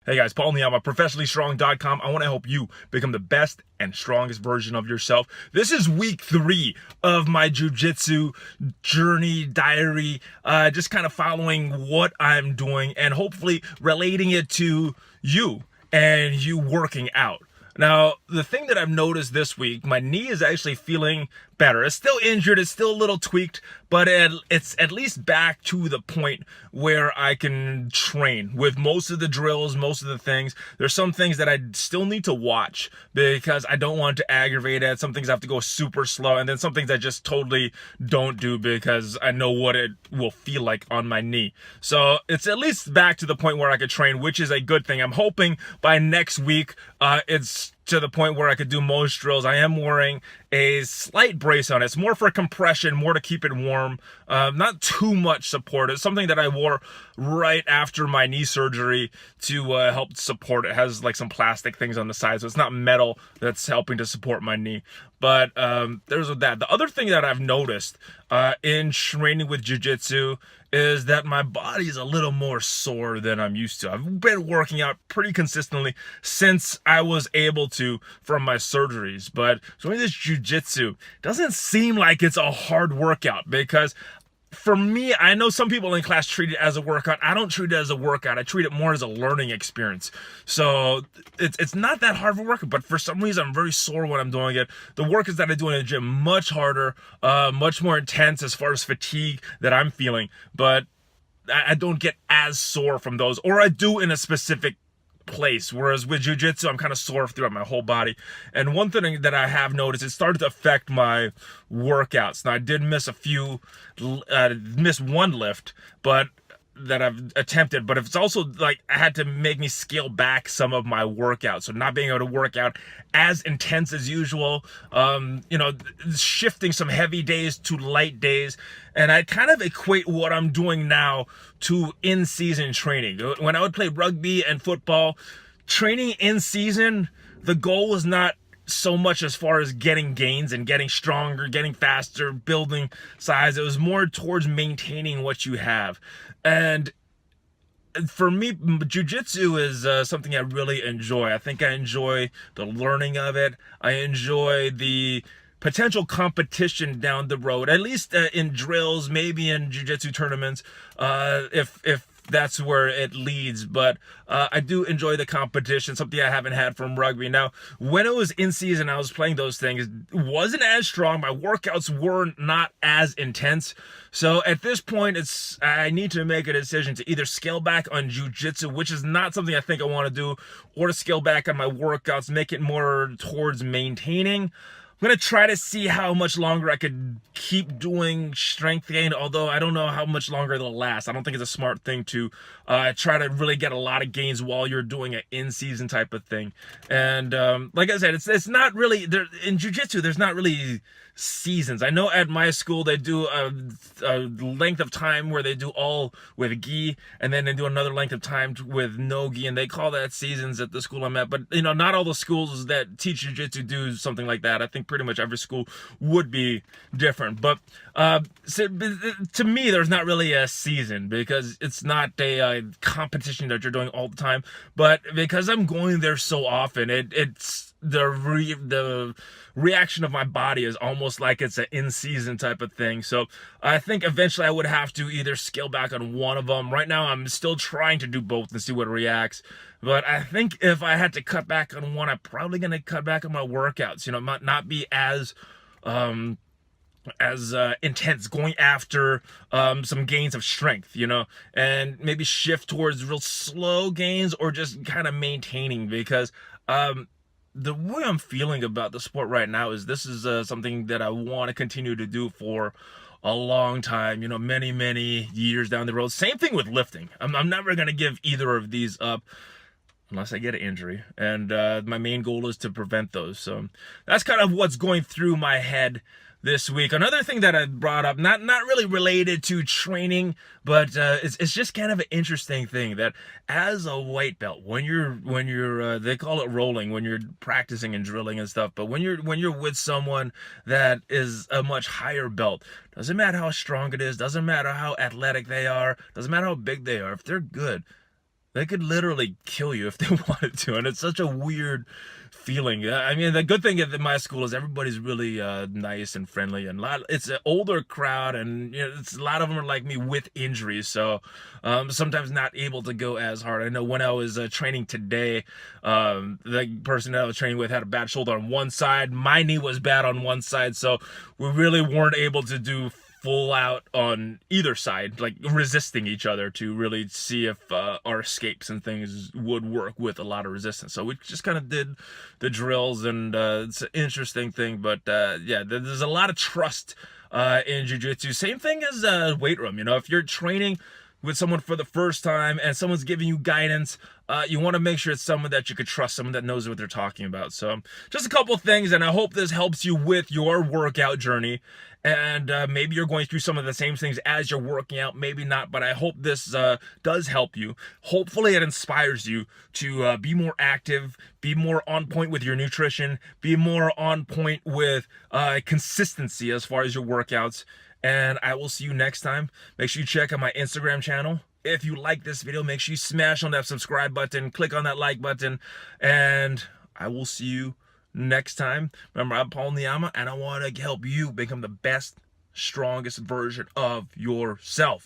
Hey guys, Paul Niama, professionallystrong.com. I want to help you become the best and strongest version of yourself. This is week 3 of my jiu-jitsu journey diary, just kind of following what I'm doing and hopefully relating it to you and you working out. Now, the thing that I've noticed this week, my knee is actually feeling better. It's still injured, it's still a little tweaked, but it's at least back to the point where I can train with most of the drills, most of the things. There's some things that I still need to watch because I don't want to aggravate it. Some things I have to go super slow, and then some things I just totally don't do because I know what it will feel like on my knee. So it's at least back to the point where I could train, which is a good thing. I'm hoping by next week, it's to the point where I could do most drills. I am wearing a slight brace on it. It's more for compression, more to keep it warm, not too much support. It's something that I wore right after my knee surgery to help support it. It has like some plastic things on the side, so it's not metal that's helping to support my knee. But there's that. The other thing that I've noticed in training with jiu-jitsu is that my body is a little more sore than I'm used to. I've been working out pretty consistently since I was able to from my surgeries, but doing this jiu-jitsu doesn't seem like it's a hard workout because for me, I know some people in class treat it as a workout. I don't treat it as a workout. I treat it more as a learning experience. So it's not that hard of a workout, but for some reason I'm very sore when I'm doing it. The workouts that I do in the gym much harder, much more intense as far as fatigue that I'm feeling, but I don't get as sore from those, or I do in a specific place, whereas with jiu-jitsu I'm kind of sore throughout my whole body. And one thing that I have noticed, it started to affect my workouts. Now I did miss miss one lift, but that I've attempted, but it's also like I had to make me scale back some of my workouts, so not being able to work out as intense as usual, shifting some heavy days to light days. And I kind of equate what I'm doing now to in-season training. When I would play rugby and football, training in season, the goal was not so much as far as getting gains and getting stronger, getting faster, building size. It was more towards maintaining what you have. And for me, jiu-jitsu is something I really enjoy. I think I enjoy the learning of it. I enjoy the potential competition down the road, at least in drills, maybe in jiu-jitsu tournaments, if that's where it leads. But I do enjoy the competition, something I haven't had from rugby. Now, when it was in season, I was playing those things. It wasn't as strong. My workouts were not as intense. So at this point, I need to make a decision to either scale back on jiu-jitsu, which is not something I think I want to do, or to scale back on my workouts, make it more towards maintaining. I'm going to try to see how much longer I could keep doing strength gain, although I don't know how much longer it'll last. I don't think it's a smart thing to try to really get a lot of gains while you're doing an in-season type of thing. And like I said, it's not really, in jiu-jitsu, there's not really seasons. I know at my school they do a length of time where they do all with gi, and then they do another length of time with no gi, and they call that seasons at the school I'm at. But not all the schools that teach jiu-jitsu do something like that. I think pretty much every school would be different. But so, to me, there's not really a season because it's not a competition that you're doing all the time. But because I'm going there so often, it's the reaction of my body is almost like it's an in-season type of thing. So I think eventually I would have to either scale back on one of them. Right now I'm still trying to do both and see what reacts. But I think if I had to cut back on one, I'm probably going to cut back on my workouts. Not be as intense, going after some gains of strength, and maybe shift towards real slow gains or just kind of maintaining, because the way I'm feeling about the sport right now is this is something that I want to continue to do for a long time, many, many years down the road. Same thing with lifting. I'm never going to give either of these up unless I get an injury. And my main goal is to prevent those. So that's kind of what's going through my head this week. Another thing that I brought up, not really related to training, but it's just kind of an interesting thing that as a white belt, when you're they call it rolling when you're practicing and drilling and stuff, but when you're with someone that is a much higher belt, doesn't matter how strong it is, doesn't matter how athletic they are, doesn't matter how big they are, if they're good, they could literally kill you if they wanted to, and it's such a weird feeling. I mean, the good thing at my school is everybody's really nice and friendly, and it's an older crowd, and it's a lot of them are like me with injuries, so sometimes not able to go as hard. I know when I was training today, the person that I was training with had a bad shoulder on one side, my knee was bad on one side, so we really weren't able to do full out on either side, like resisting each other to really see if our escapes and things would work with a lot of resistance. So we just kind of did the drills, and it's an interesting thing. But yeah, there's a lot of trust in jiu-jitsu. Same thing as weight room. If you're training with someone for the first time and someone's giving you guidance, you want to make sure it's someone that you could trust, someone that knows what they're talking about. So just a couple things, and I hope this helps you with your workout journey. And maybe you're going through some of the same things as you're working out, maybe not, but I hope this does help you. Hopefully it inspires you to be more active, be more on point with your nutrition, be more on point with consistency as far as your workouts. And I will see you next time. Make sure you check out my Instagram channel. If you like this video, make sure you smash on that subscribe button, click on that like button, and I will see you next time. Remember, I'm Paul Niyama, and I want to help you become the best, strongest version of yourself.